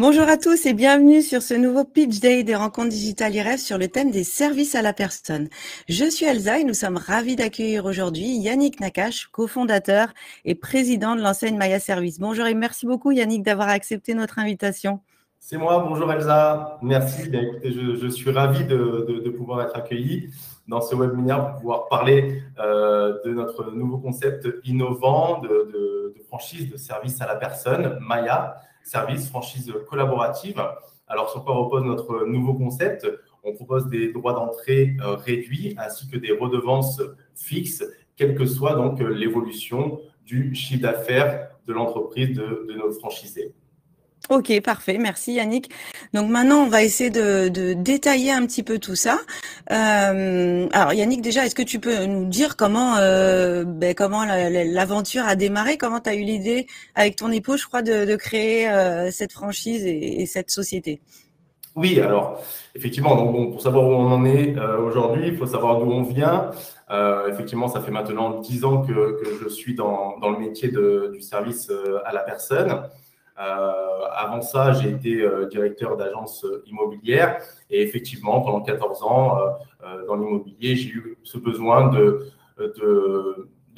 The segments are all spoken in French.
Bonjour à tous et bienvenue sur ce nouveau Pitch Day des rencontres digitales IREF sur le thème des services à la personne. Je suis Elsa et nous sommes ravis d'accueillir aujourd'hui Yannick Nakache, cofondateur et président de l'enseigne Maya Service. Bonjour et merci beaucoup Yannick d'avoir accepté notre invitation. C'est moi, bonjour Elsa, merci. Bien, écoutez, je suis ravi de pouvoir être accueilli dans ce webinaire pour pouvoir parler de notre nouveau concept innovant de franchise de service à la personne, Maya Service, franchise collaborative. Alors, sur quoi repose notre nouveau concept? On propose des droits d'entrée réduits ainsi que des redevances fixes, quelle que soit donc l'évolution du chiffre d'affaires de l'entreprise de nos franchisés. Ok, parfait. Merci Yannick. Donc maintenant, on va essayer de détailler un petit peu tout ça. Alors Yannick, déjà, est-ce que tu peux nous dire comment l'aventure a démarré? Comment tu as eu l'idée avec ton époux, je crois, de créer cette franchise et cette société? Oui, alors effectivement, donc, bon, pour savoir où on en est aujourd'hui, il faut savoir d'où on vient. Effectivement, ça fait maintenant 10 ans que je suis dans le métier du service à la personne. Avant ça, j'ai été directeur d'agence immobilière et effectivement, pendant 14 ans, dans l'immobilier, j'ai eu ce besoin de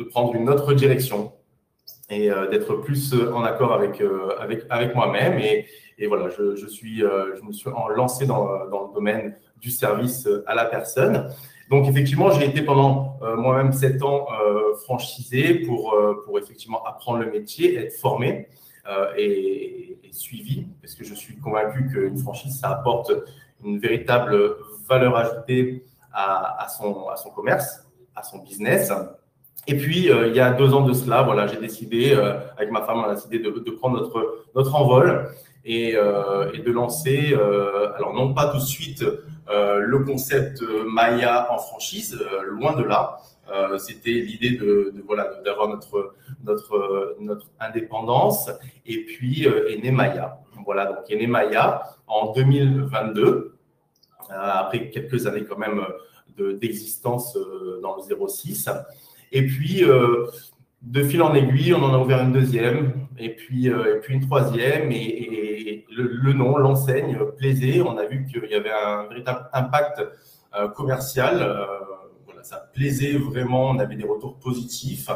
prendre une autre direction et d'être plus en accord avec moi-même. Et voilà, je me suis lancé dans le domaine du service à la personne. Donc, effectivement, j'ai été pendant moi-même 7 ans franchisé pour effectivement apprendre le métier, être formé et suivi, parce que je suis convaincu qu'une franchise, ça apporte une véritable valeur ajoutée à son commerce, à son business. Et puis, il y a 2 ans de cela, voilà, j'ai décidé, avec ma femme, on a décidé de prendre notre envol et de lancer, alors non pas tout de suite le concept Maya en franchise, loin de là. C'était l'idée d'avoir notre indépendance. Et puis est né Maya. Voilà, donc est né Maya en 2022, après quelques années quand même d'existence dans le 06. Et puis, de fil en aiguille, on en a ouvert une deuxième, et puis une troisième, et le nom, l'enseigne plaisait. On a vu qu'il y avait un véritable impact commercial. Voilà, ça plaisait vraiment, on avait des retours positifs.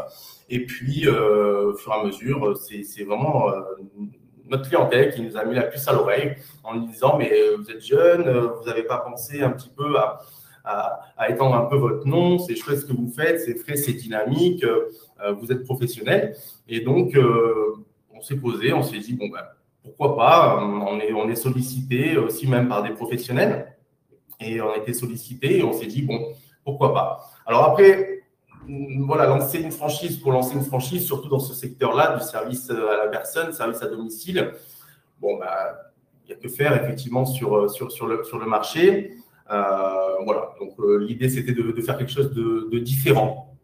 Et puis, au fur et à mesure, c'est vraiment notre clientèle qui nous a mis la puce à l'oreille en nous disant « Mais vous êtes jeune, vous n'avez pas pensé un petit peu à étendre un peu votre nom, c'est chouette ce que vous faites, c'est frais, c'est dynamique, vous êtes professionnel. » Et donc, on s'est posé, on s'est dit, bon, ben, pourquoi pas, on est sollicité aussi même par des professionnels. Et on a été sollicité et on s'est dit, bon, pourquoi pas. Alors après, voilà, lancer une franchise pour lancer une franchise, surtout dans ce secteur-là, du service à la personne, service à domicile, bon, bah, il y a que faire effectivement sur le marché. Voilà, donc l'idée c'était de faire quelque chose de différent.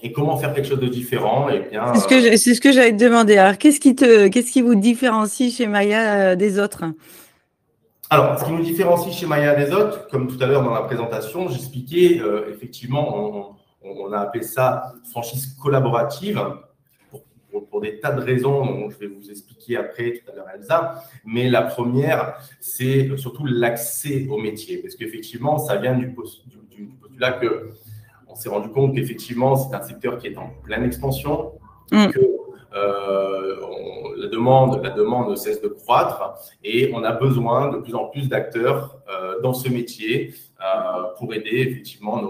Et comment faire quelque chose de différent? Eh bien, C'est ce que j'allais te demander. Alors, qu'est-ce qui vous différencie chez Maya des autres? Alors, ce qui nous différencie chez Maya des autres, comme tout à l'heure dans la présentation, j'expliquais, effectivement, on a appelé ça franchise collaborative pour des tas de raisons dont je vais vous expliquer après tout à l'heure, Elsa. Mais la première, c'est surtout l'accès au métier. Parce qu'effectivement, ça vient du postulat qu'on s'est rendu compte qu'effectivement, c'est un secteur qui est en pleine expansion, que la demande ne cesse de croître et on a besoin de plus en plus d'acteurs dans ce métier pour aider effectivement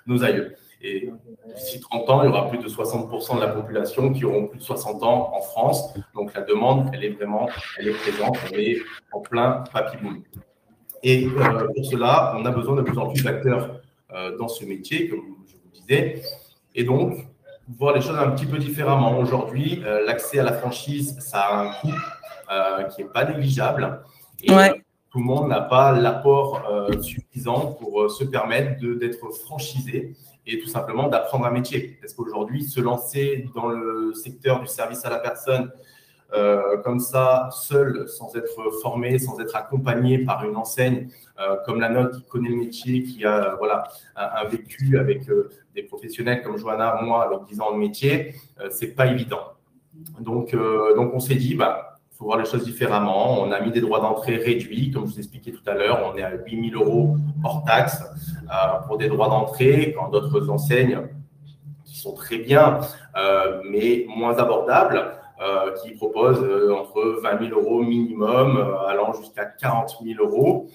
nos aïeux. Et d'ici 30 ans, il y aura plus de 60% de la population qui auront plus de 60 ans en France. Donc la demande, elle est présente, on est en plein papy boom. Et pour cela, on a besoin de plus en plus d'acteurs dans ce métier, comme je vous disais. Et donc, voir les choses un petit peu différemment. Aujourd'hui, l'accès à la franchise, ça a un coût qui n'est pas négligeable. Et tout le monde n'a pas l'apport suffisant pour se permettre d'être franchisé et tout simplement d'apprendre un métier. Parce qu'aujourd'hui, se lancer dans le secteur du service à la personne comme ça, seul, sans être formé, sans être accompagné par une enseigne comme la nôtre, qui connaît le métier, qui a un vécu avec des professionnels comme Johanna, moi, avec 10 ans de métier, c'est pas évident. Donc on s'est dit, faut voir les choses différemment. On a mis des droits d'entrée réduits, comme je vous expliquais tout à l'heure. On est à 8 000 € hors taxe pour des droits d'entrée, quand d'autres enseignes qui sont très bien, mais moins abordables, qui proposent entre 20 000 € minimum, allant jusqu'à 40 000 €.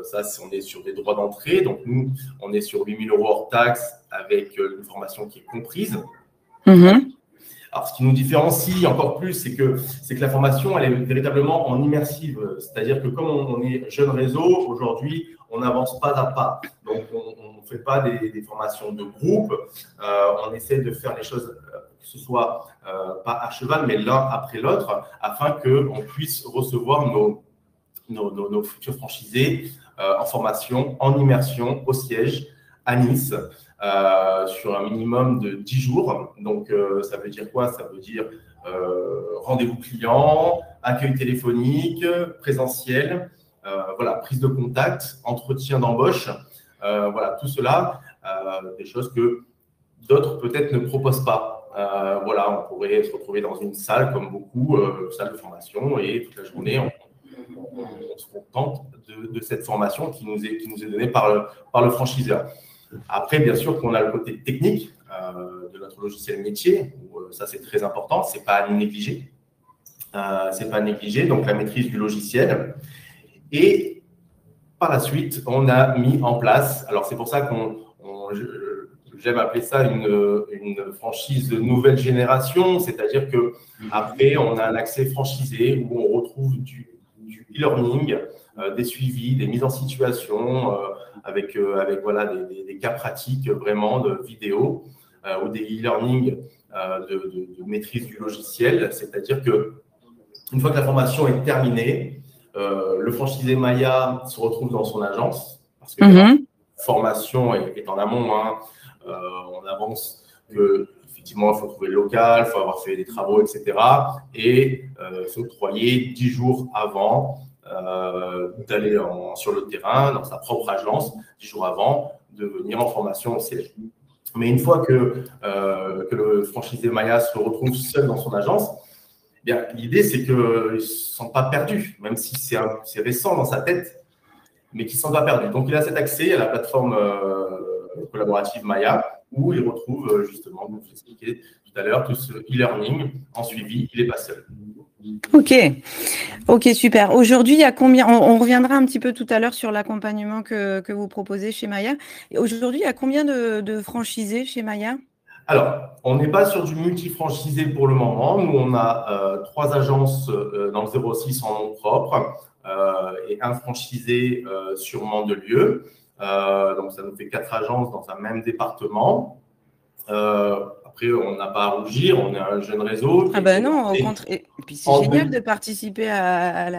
Ça, on est sur des droits d'entrée. Donc, nous, on est sur 8 000 € hors taxe avec une formation qui est comprise. Alors, ce qui nous différencie encore plus, c'est que la formation, elle est véritablement en immersive. C'est-à-dire que comme on est jeune réseau, aujourd'hui, on n'avance pas à pas. Donc, on ne fait pas des formations de groupe. On essaie de faire les choses, que ce soit pas à cheval, mais l'un après l'autre, afin qu'on puisse recevoir nos futurs franchisés en formation, en immersion, au siège, à Nice, sur un minimum de 10 jours. Donc, ça veut dire quoi? Ça veut dire rendez-vous client, accueil téléphonique, présentiel, voilà, prise de contact, entretien d'embauche, voilà, tout cela, des choses que d'autres peut-être ne proposent pas. Voilà, on pourrait se retrouver dans une salle comme beaucoup, salle de formation, et toute la journée, on se contente de cette formation qui nous est donnée par le franchiseur. Après, bien sûr qu'on a le côté technique de notre logiciel métier, où ça c'est très important, c'est pas à négliger. C'est pas à négliger, donc la maîtrise du logiciel. Et par la suite, on a mis en place, alors c'est pour ça j'aime appeler ça une franchise de nouvelle génération, c'est-à-dire que après on a un accès franchisé où on retrouve du e-learning, des suivis, des mises en situation, avec voilà, des cas pratiques vraiment de vidéos ou des e-learning de maîtrise du logiciel. C'est-à-dire qu'une fois que la formation est terminée, le franchisé Maya se retrouve dans son agence parce que la formation est en amont. On avance effectivement, il faut trouver le local, il faut avoir fait des travaux, etc. Et s'octroyer 10 jours avant d'aller sur le terrain, dans sa propre agence, 10 jours avant de venir en formation au siège. Mais une fois que le franchisé Maya se retrouve seul dans son agence, eh bien, l'idée, c'est qu'ils ne se sentent pas perdus, même si c'est récent dans sa tête, mais qu'ils ne se sentent pas perdus. Donc, il a cet accès à la plateforme collaborative Maya, où il retrouve justement, comme je vous expliquais tout à l'heure, tout ce e-learning en suivi. Il n'est pas seul. Ok, super. Aujourd'hui, il y a combien, on reviendra un petit peu tout à l'heure sur l'accompagnement que vous proposez chez Maya. Et aujourd'hui, il y a combien de franchisés chez Maya? Alors, on n'est pas sur du multi-franchisé pour le moment. Nous, on a 3 agences dans le 06 en nom propre et un franchisé sur Mandelieu. Donc, ça nous fait 4 agences dans un même département. Après, on n'a pas à rougir, on est un jeune réseau. Ah ben non, au contraire. Et puis, c'est génial de participer à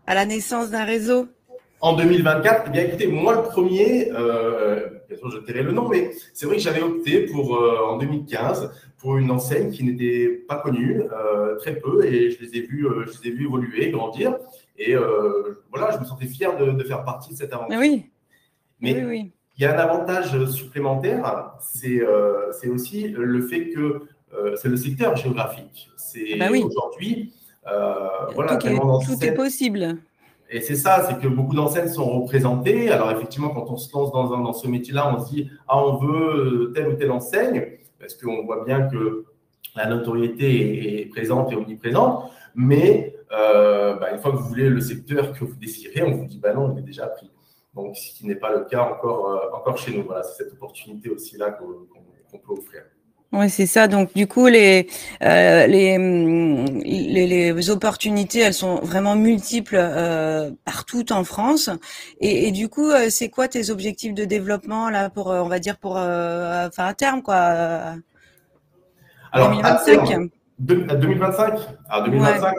la naissance d'un réseau. En 2024, eh bien, écoutez, moi, le premier, bien sûr, je tairai le nom, mais c'est vrai que j'avais opté en 2015 pour une enseigne qui n'était pas connue, très peu, et je les ai vus évoluer, grandir. Et voilà, je me sentais fier de faire partie de cette aventure. Mais oui. Il y a un avantage supplémentaire, c'est aussi le fait que c'est le secteur géographique. C'est aujourd'hui, voilà, tout est possible. Et c'est ça, c'est que beaucoup d'enseignes sont représentées. Alors effectivement, quand on se lance dans ce métier-là, on se dit « Ah, on veut telle ou telle enseigne », parce qu'on voit bien que la notoriété est présente et omniprésente. Mais une fois que vous voulez le secteur que vous désirez, on vous dit « Bah non, il est déjà pris ». Donc, ce qui n'est pas le cas encore chez nous. Voilà, c'est cette opportunité aussi là qu'on peut offrir. Oui, c'est ça. Donc, du coup, les opportunités, elles sont vraiment multiples partout en France. Et du coup, c'est quoi tes objectifs de développement là pour, on va dire, à terme, quoi, alors, 2025. 2025. Alors, 2025,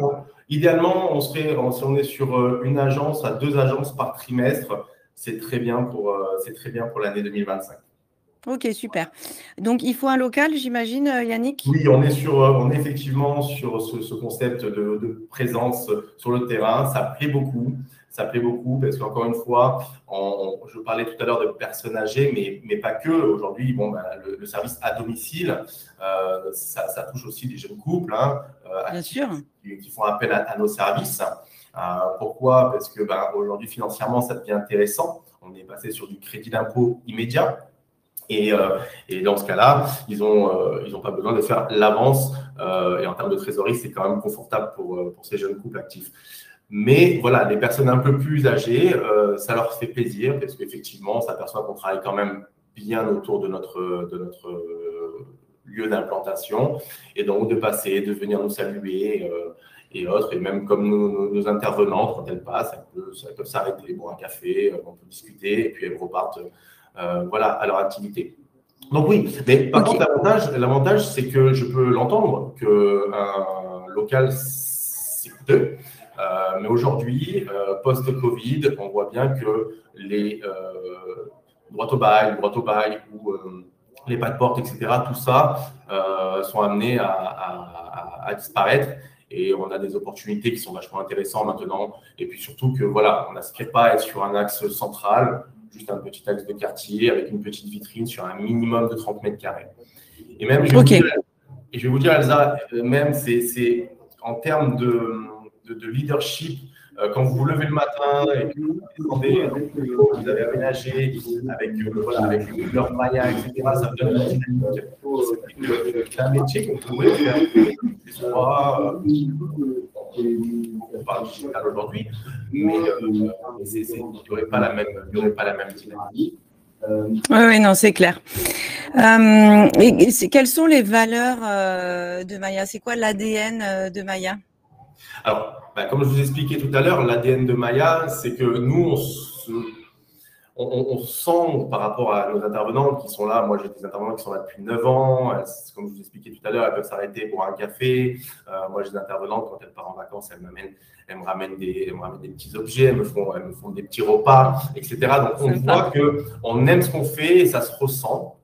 idéalement, si on est sur une agence à 2 agences par trimestre, c'est très bien pour l'année 2025. Ok, super. Donc, il faut un local, j'imagine, Yannick? Oui, on est effectivement sur ce concept de présence sur le terrain. Ça plaît beaucoup. ça plaît beaucoup parce qu'encore une fois, je parlais tout à l'heure de personnes âgées, mais pas que. Aujourd'hui, le service à domicile, ça touche aussi des jeunes couples Bien sûr. qui font appel à nos services. Pourquoi? Parce que aujourd'hui, financièrement, ça devient intéressant. On est passé sur du crédit d'impôt immédiat. Et dans ce cas-là, ils ont pas besoin de faire l'avance. Et en termes de trésorerie, c'est quand même confortable pour ces jeunes couples actifs. Mais voilà, les personnes un peu plus âgées, ça leur fait plaisir parce qu'effectivement, on s'aperçoit qu'on travaille quand même bien autour de notre lieu d'implantation. Et donc, de venir nous saluer et autres. Et même comme nos intervenantes, quand elles passent, elles peuvent s'arrêter, boire un café, on peut discuter et puis elles repartent à leur activité. Donc oui, mais par contre, l'avantage, c'est que je peux l'entendre, qu'un local, c'est coûteux. Mais aujourd'hui, post-Covid, on voit bien que les droits au bail ou les pas de porte, etc., tout ça sont amenés à disparaître. Et on a des opportunités qui sont vachement intéressantes maintenant. Et puis surtout que on n'aspire pas à être sur un axe central, juste un petit axe de quartier avec une petite vitrine sur un minimum de 30 mètres carrés. Et même, je vais vous dire, Elsa, même c'est en termes de leadership, quand vous vous levez le matin et que vous descendez, vous avez aménagé avec les couleurs Maya, etc., ça vous donne une dynamique. C'est un métier qu'on pourrait faire soit on parle digital aujourd'hui, mais il n'y aurait pas la même dynamique. Oui, non, c'est clair. Quelles sont les valeurs de Maya? C'est quoi l'ADN de Maya? Alors, comme je vous expliquais tout à l'heure, l'ADN de Maya, c'est que nous, on sent par rapport à nos intervenantes qui sont là. Moi, j'ai des intervenantes qui sont là depuis 9 ans. Comme je vous expliquais tout à l'heure, elles peuvent s'arrêter pour un café. Moi, j'ai des intervenantes, quand elles partent en vacances, elles me ramènent des petits objets, elles me font des petits repas, etc. Donc, on voit qu'on aime ce qu'on fait et ça se ressent.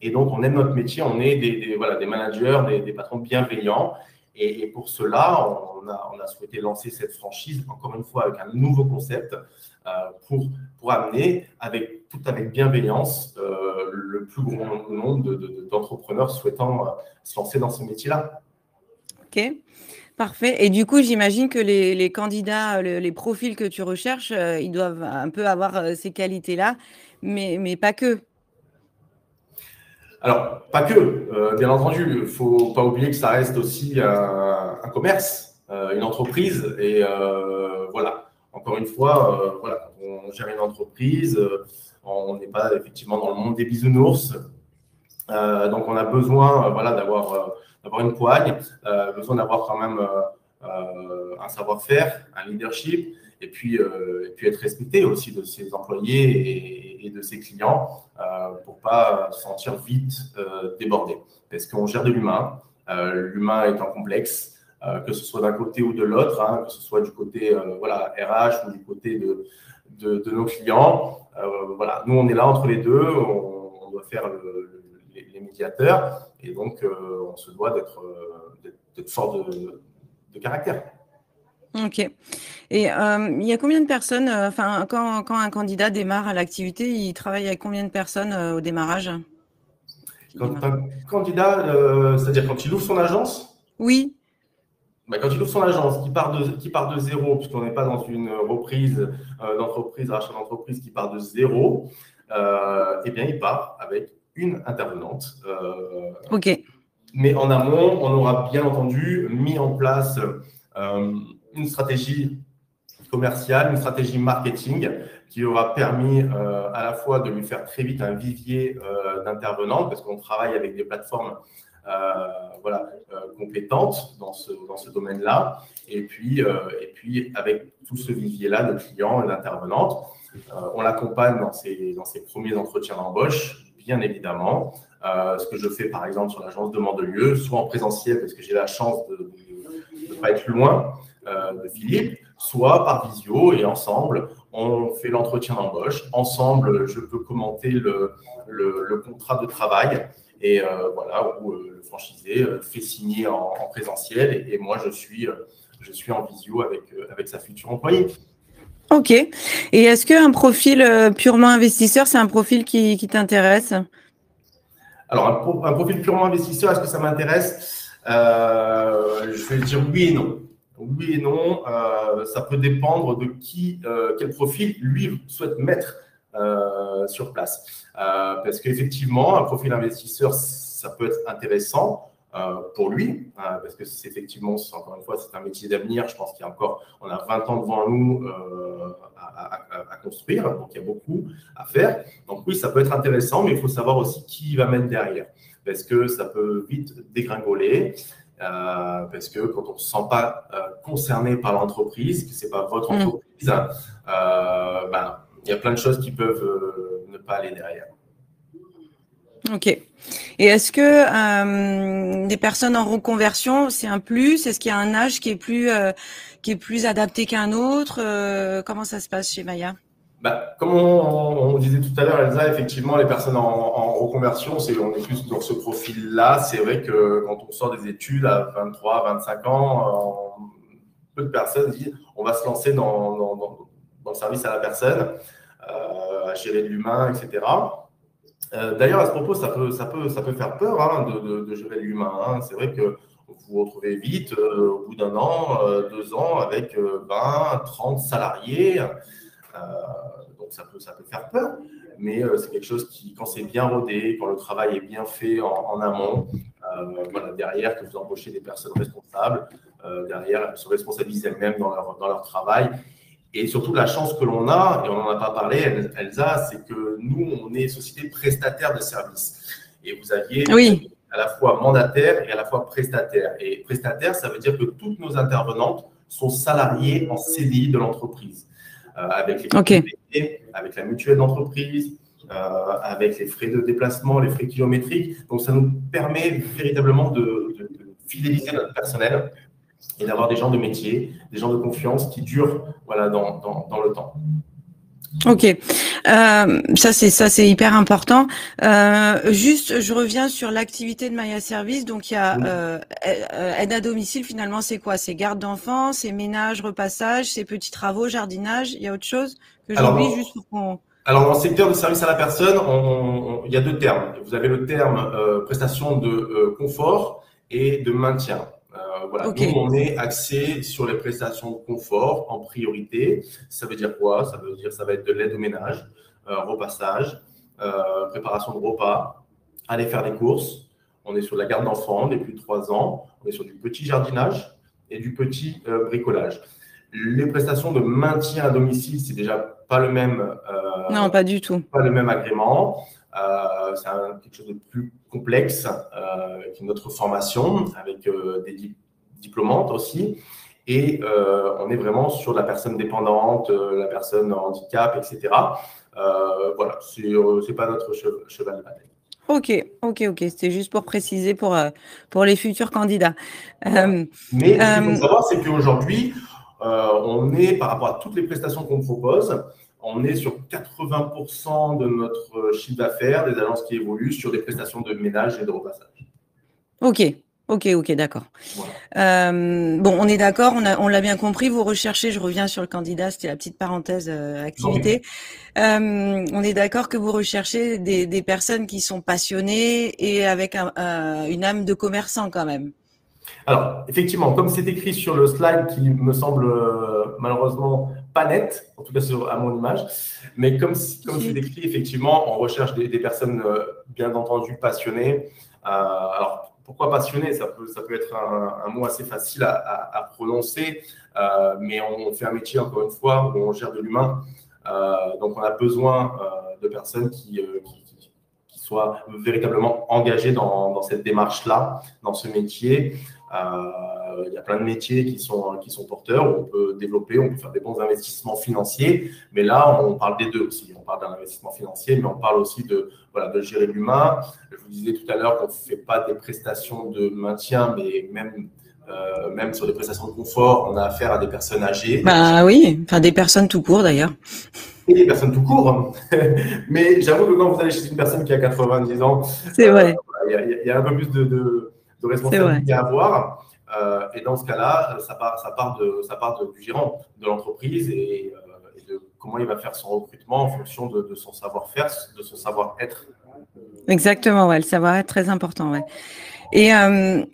Et donc, on aime notre métier. On est des managers, des patrons bienveillants. Et pour cela, on a souhaité lancer cette franchise, encore une fois, avec un nouveau concept pour amener avec bienveillance le plus grand nombre d'entrepreneurs souhaitant se lancer dans ce métier-là. Ok, parfait. Et du coup, j'imagine que les candidats, les profils que tu recherches, ils doivent un peu avoir ces qualités-là, mais pas que. Alors, pas que, bien entendu, il ne faut pas oublier que ça reste aussi un commerce, une entreprise. Et encore une fois, on gère une entreprise, on n'est pas effectivement dans le monde des bisounours. Donc, on a besoin d'avoir une poigne, besoin d'avoir quand même un savoir-faire, un leadership, et puis être respecté aussi de ses employés et de ses clients pour ne pas se sentir vite débordé. Parce qu'on gère de l'humain, l'humain étant complexe, que ce soit d'un côté ou de l'autre, que ce soit du côté RH ou du côté de nos clients. Nous, on est là entre les deux, on doit faire les médiateurs, et donc on se doit d'être fort de caractère. Ok. Et il y a combien de personnes, quand un candidat démarre à l'activité, il travaille avec combien de personnes au démarrage? Quand un candidat, c'est-à-dire quand il ouvre son agence? Oui. Quand il ouvre son agence, qui part de zéro, puisqu'on n'est pas dans une reprise d'entreprise, rachat d'entreprise qui part de zéro, bien, il part avec une intervenante. Ok. Mais en amont, on aura bien entendu mis en place une stratégie commerciale, une stratégie marketing qui aura permis à la fois de lui faire très vite un vivier d'intervenants, parce qu'on travaille avec des plateformes compétentes dans ce domaine-là, et puis avec tout ce vivier-là de clients et d'intervenantes, on l'accompagne dans ses premiers entretiens d'embauche, bien évidemment. Ce que je fais par exemple sur l'agence de Mandelieu, soit en présentiel parce que j'ai la chance de ne pas être loin de Philippe, soit par visio, et ensemble on fait l'entretien d'embauche. Ensemble, je peux commenter le contrat de travail et où le franchisé fait signer en présentiel, et moi je suis en visio avec sa future employée. Ok. Et est-ce qu'un profil purement investisseur, c'est un profil qui t'intéresse? Alors, un profil purement investisseur, est-ce que ça m'intéresse? Je vais dire oui et non. Oui et non, ça peut dépendre de quel profil lui souhaite mettre sur place. Parce qu'effectivement, un profil investisseur, ça peut être intéressant pour lui, parce que c'est effectivement, encore une fois, c'est un métier d'avenir. Je pense on a 20 ans devant nous à construire, donc il y a beaucoup à faire. Donc oui, ça peut être intéressant, mais il faut savoir aussi qui va mettre derrière, parce que ça peut vite dégringoler. Parce que quand on ne se sent pas concerné par l'entreprise, que ce n'est pas votre entreprise, il y a plein de choses qui peuvent ne pas aller derrière. Ok. Et est-ce que des personnes en reconversion, c'est un plus? Est-ce qu'il y a un âge qui est plus adapté qu'un autre? Comment ça se passe chez Maya? Comme on disait tout à l'heure, Elsa, effectivement, les personnes en reconversion, on est plus dans ce profil-là. C'est vrai que quand on sort des études à 23, 25 ans, peu de personnes disent on va se lancer dans le service à la personne, à gérer de l'humain, etc. D'ailleurs, à ce propos, ça peut faire peur de gérer de l'humain. C'est vrai que vous vous retrouvez vite, au bout d'un an, 2 ans, avec 20, 30 salariés. Donc ça peut faire peur, mais c'est quelque chose qui, quand c'est bien rodé, quand le travail est bien fait en amont, derrière que vous embauchez des personnes responsables, derrière elles se responsabilisent elles-mêmes dans leur travail. Et surtout, la chance que l'on a, et on n'en a pas parlé, Elsa, c'est que nous, on est société prestataire de services. Et vous aviez à la fois mandataire et à la fois prestataire. Et prestataire, ça veut dire que toutes nos intervenantes sont salariées en CDI de l'entreprise. Avec les complémentaires, avec la mutuelle d'entreprise, avec les frais de déplacement, les frais kilométriques. Donc, ça nous permet véritablement de fidéliser notre personnel et d'avoir des gens de métier, des gens de confiance qui durent dans le temps. Ok, ça c'est hyper important. Juste, je reviens sur l'activité de Maya Service. Donc il y a aide à domicile. Finalement, c'est quoi? C'est garde d'enfants, c'est ménage, repassage, c'est petits travaux, jardinage. Il y a autre chose que j'oublie juste pour qu'on. Alors, dans le secteur de service à la personne, il y a 2 termes. Vous avez le terme prestation de confort et de maintien. Nous, on est axé sur les prestations de confort en priorité. Ça veut dire quoi? Ça veut dire ça va être de l'aide au ménage, repassage, préparation de repas, aller faire des courses. On est sur la garde d'enfants des plus de 3 ans. On est sur du petit jardinage et du petit bricolage. Les prestations de maintien à domicile, c'est déjà pas le même. Non, pas du tout. Pas le même agrément. C'est quelque chose de plus complexe, avec une autre formation, avec des diplômantes aussi. Et on est vraiment sur la personne dépendante, la personne en handicap, etc. C'est pas notre cheval de bataille. Ok. C'était juste pour préciser pour les futurs candidats. Mais ce qu'il faut savoir, c'est qu'aujourd'hui, on est, par rapport à toutes les prestations qu'on propose, on est sur 80% de notre chiffre d'affaires des agences qui évoluent sur des prestations de ménage et de repassage. Ok, d'accord. Voilà. On est d'accord, on l'a bien compris. Vous recherchez, je reviens sur le candidat, c'était la petite parenthèse activité. On est d'accord que vous recherchez des personnes qui sont passionnées et avec une âme de commerçant quand même. Alors, effectivement, comme c'est écrit sur le slide qui me semble malheureusement pas net, en tout cas à mon image, mais comme c'est écrit, effectivement, on recherche des personnes bien entendu passionnées. Alors, pourquoi passionné? Ça peut être un mot assez facile à prononcer, mais on fait un métier, encore une fois, où on gère de l'humain. Donc, on a besoin de personnes qui soient véritablement engagées dans cette démarche-là, dans ce métier. Il y a plein de métiers qui sont porteurs, où on peut développer, on peut faire des bons investissements financiers, mais là, on parle des deux aussi. On parle d'un investissement financier, mais on parle aussi de gérer l'humain. Je vous disais tout à l'heure qu'on ne fait pas des prestations de maintien, mais même sur des prestations de confort, on a affaire à des personnes âgées. Oui, enfin des personnes tout court d'ailleurs. Et des personnes tout court. Mais j'avoue que quand vous allez chez une personne qui a 90 ans, c'est vrai. Il y a un peu plus de responsabilité à avoir. Et dans ce cas-là, ça part du gérant de l'entreprise et comment il va faire son recrutement en fonction de son savoir-faire, de son savoir-être. Exactement, ouais, le savoir-être très important, ouais. Et est-ce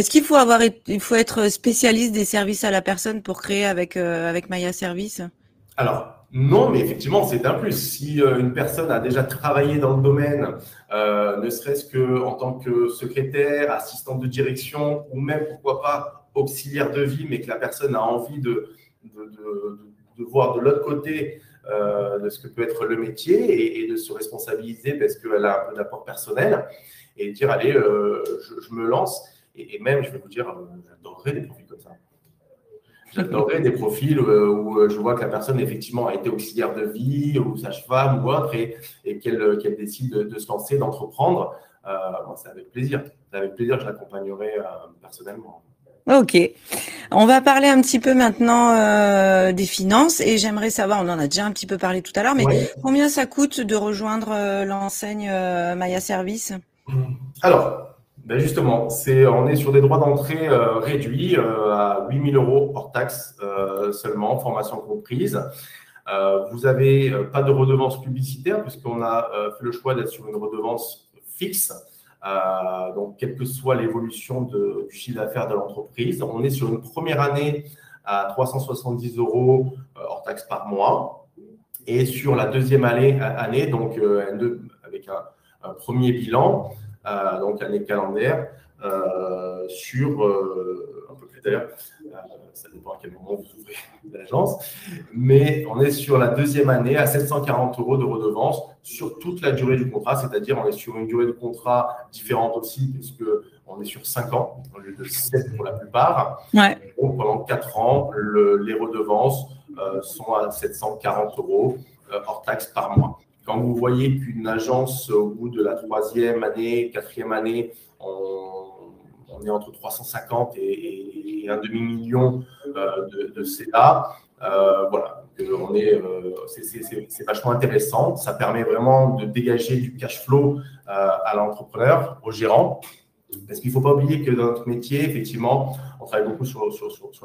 qu'il faut il faut être spécialiste des services à la personne pour créer avec Maya Service? Alors, non, mais effectivement, c'est un plus. Si une personne a déjà travaillé dans le domaine, ne serait-ce qu'en tant que secrétaire, assistante de direction ou même, pourquoi pas, auxiliaire de vie, mais que la personne a envie de voir de l'autre côté de ce que peut être le métier et de se responsabiliser parce qu'elle a un peu d'apport personnel et dire, allez, je me lance. Et même, je vais vous dire, j'adorerais des profils comme ça. J'adorerais des profils où je vois que la personne, effectivement, a été auxiliaire de vie ou sage-femme ou autre et qu'elle décide de se lancer, d'entreprendre. Moi, c'est avec plaisir. C'est avec plaisir que je l'accompagnerai personnellement. Ok. On va parler un petit peu maintenant des finances et j'aimerais savoir, on en a déjà un petit peu parlé tout à l'heure, mais combien ça coûte de rejoindre l'enseigne Maya Service? Alors, ben justement, on est sur des droits d'entrée réduits à 8 000 € hors taxe seulement, formation comprise. Vous n'avez pas de redevance publicitaire puisqu'on a fait le choix d'être sur une redevance fixe. Donc, quelle que soit l'évolution du chiffre d'affaires de l'entreprise, on est sur une première année à 370 € hors taxe par mois. Et sur la deuxième année donc avec un premier bilan, donc année calendaire, sur un peu plus d'ailleurs, ça dépend à quel moment vous ouvrez l'agence, mais on est sur la deuxième année à 740 € de redevance sur toute la durée du contrat, c'est-à-dire on est sur une durée de contrat différente aussi, puisque on est sur 5 ans, au lieu de 7 pour la plupart. Ouais. Donc pendant 4 ans, les redevances sont à 740 € hors taxe par mois. Quand vous voyez qu'une agence, au bout de la troisième année, quatrième année, on est entre 350 et un demi-million de CA, voilà. C'est vachement intéressant. Ça permet vraiment de dégager du cash flow à l'entrepreneur, au gérant. Parce qu'il ne faut pas oublier que dans notre métier, effectivement, on travaille beaucoup sur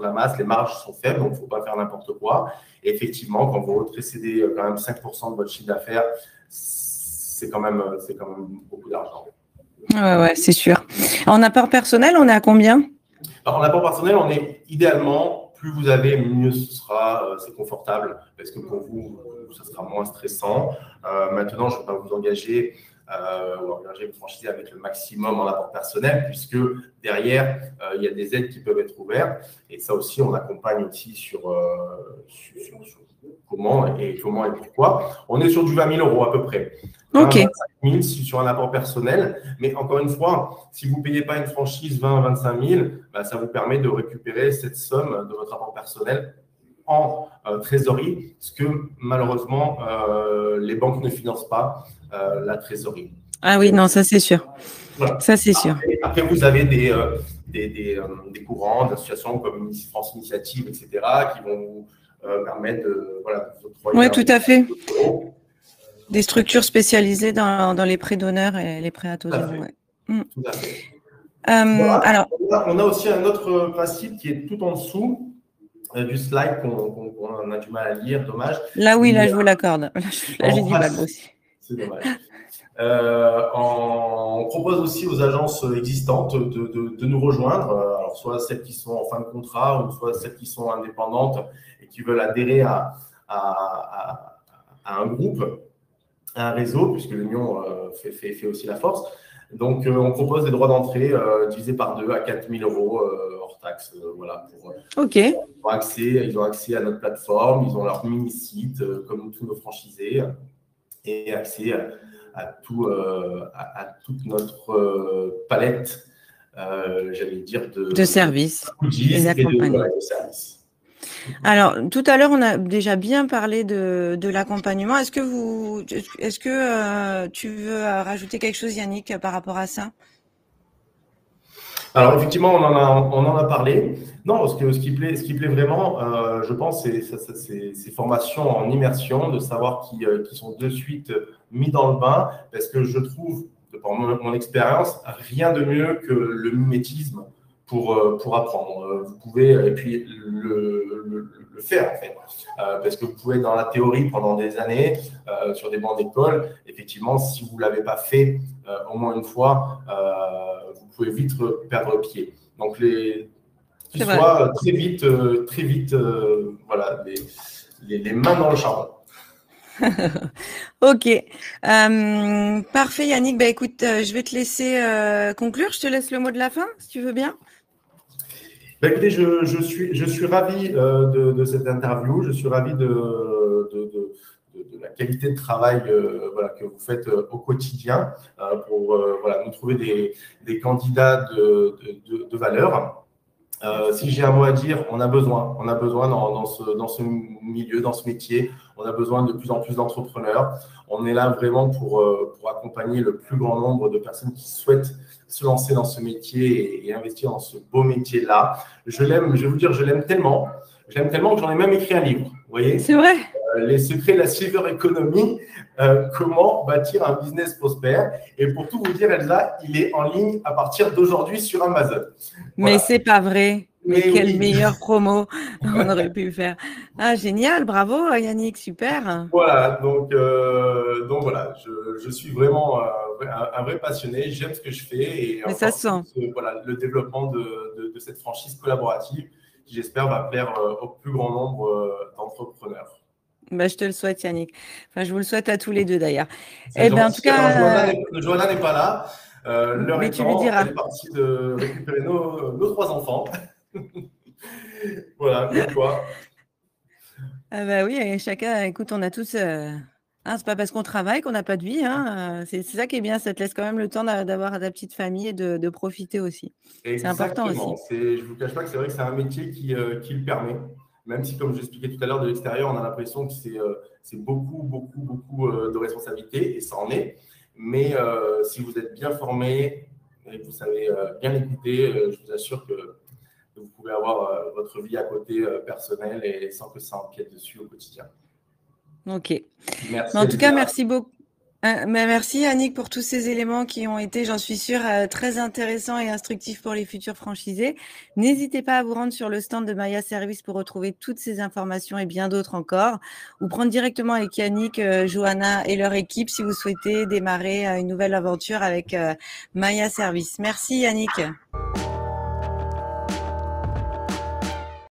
la masse, les marges sont faibles, donc il ne faut pas faire n'importe quoi. Et effectivement, quand vous retrocédez quand même 5% de votre chiffre d'affaires, c'est quand même beaucoup d'argent. Ouais, c'est sûr. En apport personnel, on est à combien? Alors, en apport personnel, on est idéalement, plus vous avez, mieux ce sera, c'est confortable, parce que pour vous, ça sera moins stressant. Maintenant, je ne vais pas vous engager ou engager une franchise avec le maximum en apport personnel, puisque derrière, il y a des aides qui peuvent être ouvertes. Et ça aussi, on accompagne aussi sur comment et pourquoi. On est sur du 20 000 € à peu près. Ok. 25 000 sur un apport personnel. Mais encore une fois, si vous ne payez pas une franchise 20-25 000, ça vous permet de récupérer cette somme de votre apport personnel en trésorerie, ce que malheureusement, les banques ne financent pas la trésorerie. Ah oui, non, ça c'est sûr. Voilà. Ça c'est sûr. Après, vous avez des courants d'associations comme France Initiative, etc., qui vont vous permettre de octroyer. Oui, tout à fait. Des structures spécialisées dans les prêts d'honneur et les prêts à taux zéro. Ouais. Tout à fait. Voilà. Alors, on a aussi un autre principe qui est tout en dessous du slide qu'on a du mal à lire, dommage. Là, oui, là, je vous l'accorde. Là, j'ai du mal aussi. C'est dommage. On propose aussi aux agences existantes de nous rejoindre, alors soit celles qui sont en fin de contrat ou soit celles qui sont indépendantes et qui veulent adhérer à un groupe, à un réseau, puisque l'union fait aussi la force. Donc, on propose des droits d'entrée divisés par 2 à 4 000 € hors taxe. Voilà, OK. Ils ont accès à notre plateforme, ils ont leur mini-site, comme tous nos franchisés, et accès à toute notre palette, j'allais dire, de services et de services. Alors, tout à l'heure, on a déjà bien parlé de l'accompagnement. Est-ce que tu veux rajouter quelque chose, Yannick, par rapport à ça? Alors, effectivement, on en a parlé. Non, ce qui plaît vraiment, je pense, c'est ces formations en immersion, de savoir qui sont de suite mis dans le bain, parce que je trouve, par mon expérience, rien de mieux que le mimétisme pour apprendre. Vous pouvez, et puis le faire en fait, parce que vous pouvez être dans la théorie pendant des années sur des bancs d'école. Effectivement, si vous ne l'avez pas fait au moins une fois, vous pouvez vite perdre pied. Donc, qu'il soit très vite, voilà, les mains dans le charbon. Ok, parfait Yannick. Bah, écoute, je vais te laisser conclure. Je te laisse le mot de la fin, si tu veux bien. Bah, écoutez, je suis ravi de cette interview. Je suis ravi de la qualité de travail voilà, que vous faites au quotidien pour voilà, nous trouver des candidats de valeur. Si j'ai un mot à dire, on a besoin dans ce milieu, dans ce métier, on a besoin de plus en plus d'entrepreneurs. On est là vraiment pour accompagner le plus grand nombre de personnes qui souhaitent se lancer dans ce métier et investir dans ce beau métier-là. Je vais vous dire, je l'aime tellement que j'en ai même écrit un livre. Vous voyez ? C'est vrai. Les secrets de la silver economy, comment bâtir un business prospère. Et pour tout vous dire, Elsa, il est en ligne à partir d'aujourd'hui sur Amazon. Voilà. Mais c'est pas vrai. Mais quelle oui. meilleure promo on aurait pu faire. Ah, génial, bravo Yannick, super. Voilà, donc voilà, je suis vraiment un vrai passionné, j'aime ce que je fais et mais ça se sent. Voilà, le développement de cette franchise collaborative qui j'espère va plaire au plus grand nombre d'entrepreneurs. Bah, je te le souhaite Yannick. Enfin, je vous le souhaite à tous les deux d'ailleurs. Eh ben, en tout cas, Johanna n'est pas là. L'heure mais étant, tu lui diras. elle est partie de récupérer nos 3 enfants. Voilà, comme quoi. Ah bah oui, et chacun, écoute, on a tous. Hein, c'est pas parce qu'on travaille qu'on n'a pas de vie. Hein. C'est ça qui est bien, ça te laisse quand même le temps d'avoir ta petite famille et de profiter aussi. C'est important aussi. Je ne vous cache pas que c'est vrai que c'est un métier qui le permet. Même si, comme je l'expliquais tout à l'heure, de l'extérieur, on a l'impression que c'est beaucoup de responsabilités, et ça en est. Mais si vous êtes bien formé et que vous savez bien écouter, je vous assure que vous pouvez avoir votre vie à côté personnelle et sans que ça empiète dessus au quotidien. Ok. Merci. Mais en tout cas, merci beaucoup. Merci Annick pour tous ces éléments qui ont été, j'en suis sûre, très intéressants et instructifs pour les futurs franchisés. N'hésitez pas à vous rendre sur le stand de Maya Service pour retrouver toutes ces informations et bien d'autres encore, ou prendre directement avec Yannick, Johanna et leur équipe si vous souhaitez démarrer une nouvelle aventure avec Maya Service. Merci Yannick.